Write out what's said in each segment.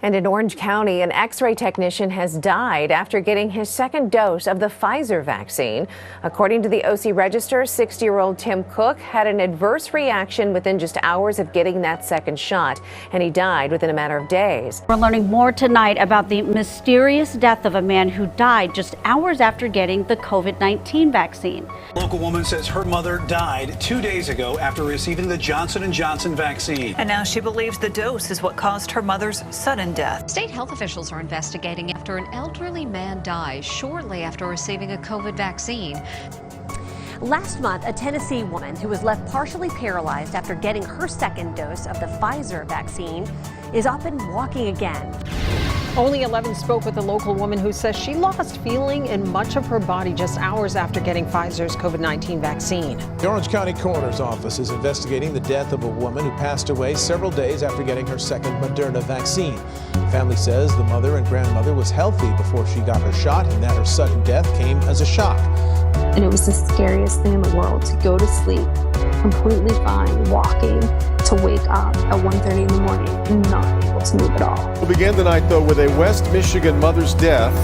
And in Orange County, an X-ray technician has died after getting his second dose of the Pfizer vaccine. According to the OC Register, 60-year-old Tim Cook had an adverse reaction within just hours of getting that second shot, and he died within a matter of days. We're learning more tonight about the mysterious death of a man who died just hours after getting the COVID-19 vaccine. A local woman says her mother died 2 days ago after receiving the Johnson & Johnson vaccine. And now she believes the dose is what caused her mother's sudden death. State health officials are investigating after an elderly man dies shortly after receiving a COVID vaccine. Last month, a Tennessee woman who was left partially paralyzed after getting her second dose of the Pfizer vaccine is up and walking again. Only 11 spoke with a local woman who says she lost feeling in much of her body just hours after getting Pfizer's COVID-19 vaccine. The Orange County Coroner's Office is investigating the death of a woman who passed away several days after getting her second Moderna vaccine. The family says the mother and grandmother was healthy before she got her shot and that her sudden death came as a shock. And it was the scariest thing in the world to go to sleep completely fine, walking, to wake up at 1:30 in the morning and not be able to move at all. We'll begin tonight, though, with a West Michigan mother's death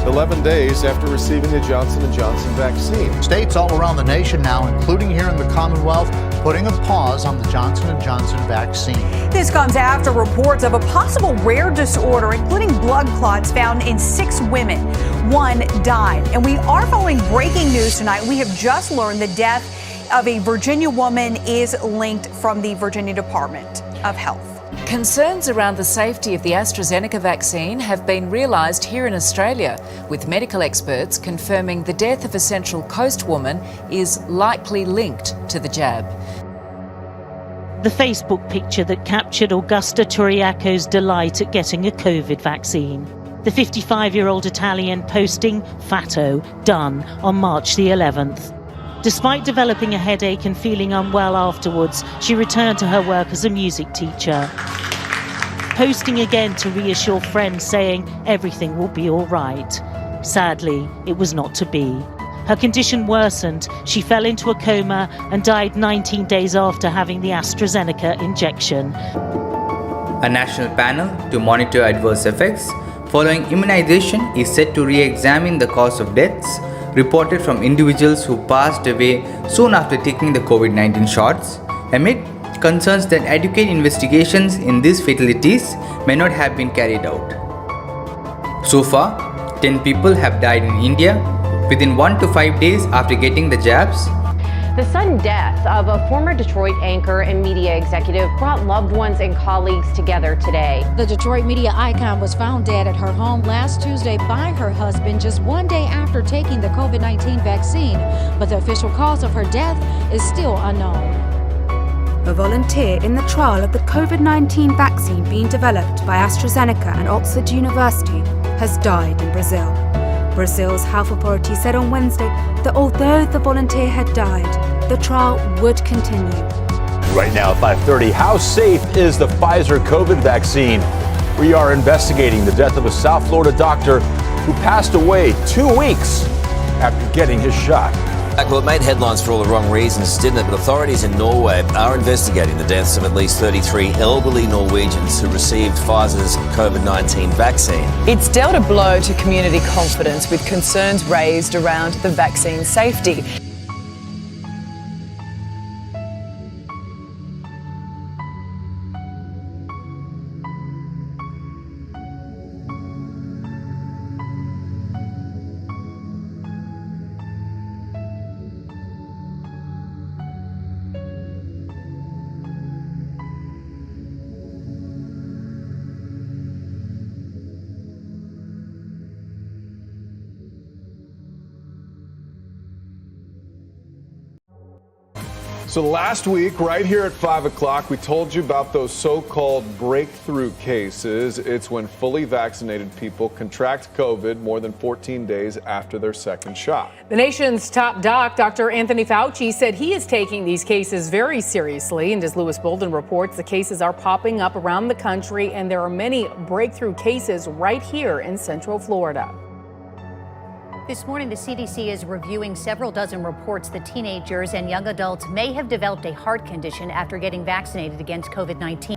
11 days after receiving the Johnson & Johnson vaccine. States all around the nation now, including here in the Commonwealth, putting a pause on the Johnson & Johnson vaccine. This comes after reports of a possible rare disorder, including blood clots found in 6 women. 1 died. And we are following breaking news tonight. We have just learned the death of a Virginia woman is linked from the Virginia Department of Health. Concerns around the safety of the AstraZeneca vaccine have been realised here in Australia, with medical experts confirming the death of a Central Coast woman is likely linked to the jab. The Facebook picture that captured Augusta Turiaco's delight at getting a COVID vaccine. The 55-year-old Italian posting "Fatto, done" on March the 11th. Despite developing a headache and feeling unwell afterwards, she returned to her work as a music teacher. Posting again to reassure friends, saying everything will be all right. Sadly, it was not to be. Her condition worsened, she fell into a coma and died 19 days after having the AstraZeneca injection. A national panel to monitor adverse effects following immunization is set to re-examine the cause of deaths reported from individuals who passed away soon after taking the COVID-19 shots, amid concerns that adequate investigations in these fatalities may not have been carried out. So far, 10 people have died in India within 1 to 5 days after getting the jabs. The sudden death of a former Detroit anchor and media executive brought loved ones and colleagues together today. The Detroit media icon was found dead at her home last Tuesday by her husband just 1 day after taking the COVID-19 vaccine, but the official cause of her death is still unknown. A volunteer in the trial of the COVID-19 vaccine being developed by AstraZeneca and Oxford University has died in Brazil. Brazil's health authority said on Wednesday that although the volunteer had died, the trial would continue. Right now at 5:30, how safe is the Pfizer COVID vaccine? We are investigating the death of a South Florida doctor who passed away 2 weeks after getting his shot. Well, it made headlines for all the wrong reasons, didn't it? But authorities in Norway are investigating the deaths of at least 33 elderly Norwegians who received Pfizer's COVID-19 vaccine. It's dealt a blow to community confidence with concerns raised around the vaccine safety. So last week, right here at 5 o'clock, we told you about those so-called breakthrough cases. It's when fully vaccinated people contract COVID more than 14 days after their second shot. The nation's top doc, Dr. Anthony Fauci, said he is taking these cases very seriously. And as Lewis Bolden reports, the cases are popping up around the country, and there are many breakthrough cases right here in Central Florida. This morning, the CDC is reviewing several dozen reports that teenagers and young adults may have developed a heart condition after getting vaccinated against COVID-19.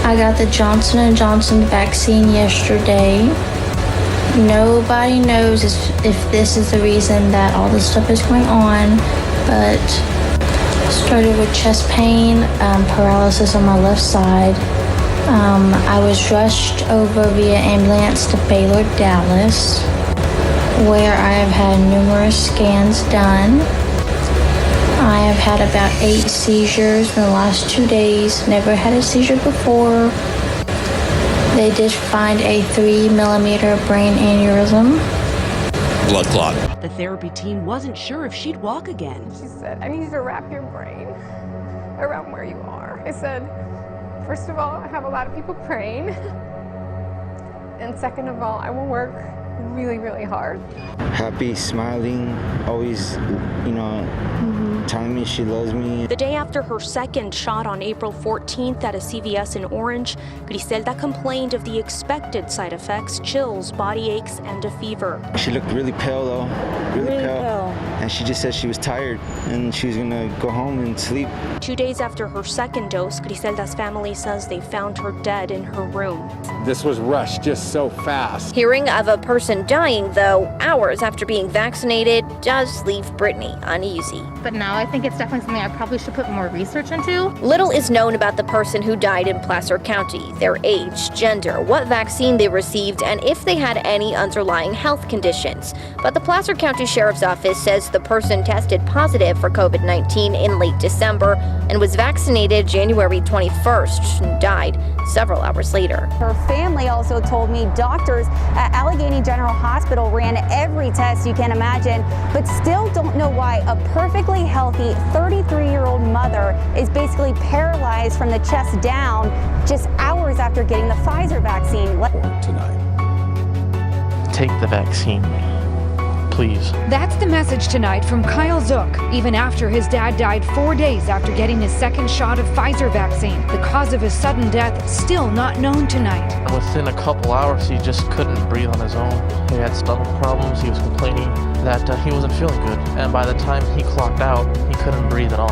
I got the Johnson & Johnson vaccine yesterday. Nobody knows if this is the reason that all this stuff is going on, but started with chest pain, paralysis on my left side. I was rushed over via ambulance to Baylor, Dallas, where I have had numerous scans done. I have had about 8 seizures in the last 2 days. Never had a seizure before. They did find a 3-millimeter brain aneurysm. Blood clot. The therapy team wasn't sure if she'd walk again. She said, I need you to wrap your brain around where you are. I said, first of all, I have a lot of people praying. And second of all, I will work really, really hard. Happy, smiling, always, telling me she loves me. The day after her second shot on April 14th at a CVS in Orange, Griselda complained of the expected side effects, chills, body aches, and a fever. She looked really pale though, really pale. And she just said she was tired and she was gonna go home and sleep. 2 days after her second dose, Griselda's family says they found her dead in her room. This was rushed just so fast. Hearing of a person dying, though, hours after being vaccinated, does leave Brittany uneasy. But now I think it's definitely something I probably should put more research into. Little is known about the person who died in Placer County, their age, gender, what vaccine they received, and if they had any underlying health conditions. But the Placer County Sheriff's Office says the person tested positive for COVID-19 in late December and was vaccinated January 21st and died several hours later. Her family also told me doctors at Allegheny General Hospital ran every test you can imagine, but still don't know why a perfectly healthy 33-year-old mother is basically paralyzed from the chest down just hours after getting the Pfizer vaccine. Tonight. Take the vaccine, please. That's the message tonight from Kyle Zook, even after his dad died 4 days after getting his second shot of Pfizer vaccine. The cause of his sudden death still not known tonight. Within a couple hours, he just couldn't breathe on his own. He had stomach problems. He was complaining that he wasn't feeling good. And by the time he clocked out, he couldn't breathe at all.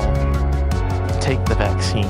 Take the vaccine.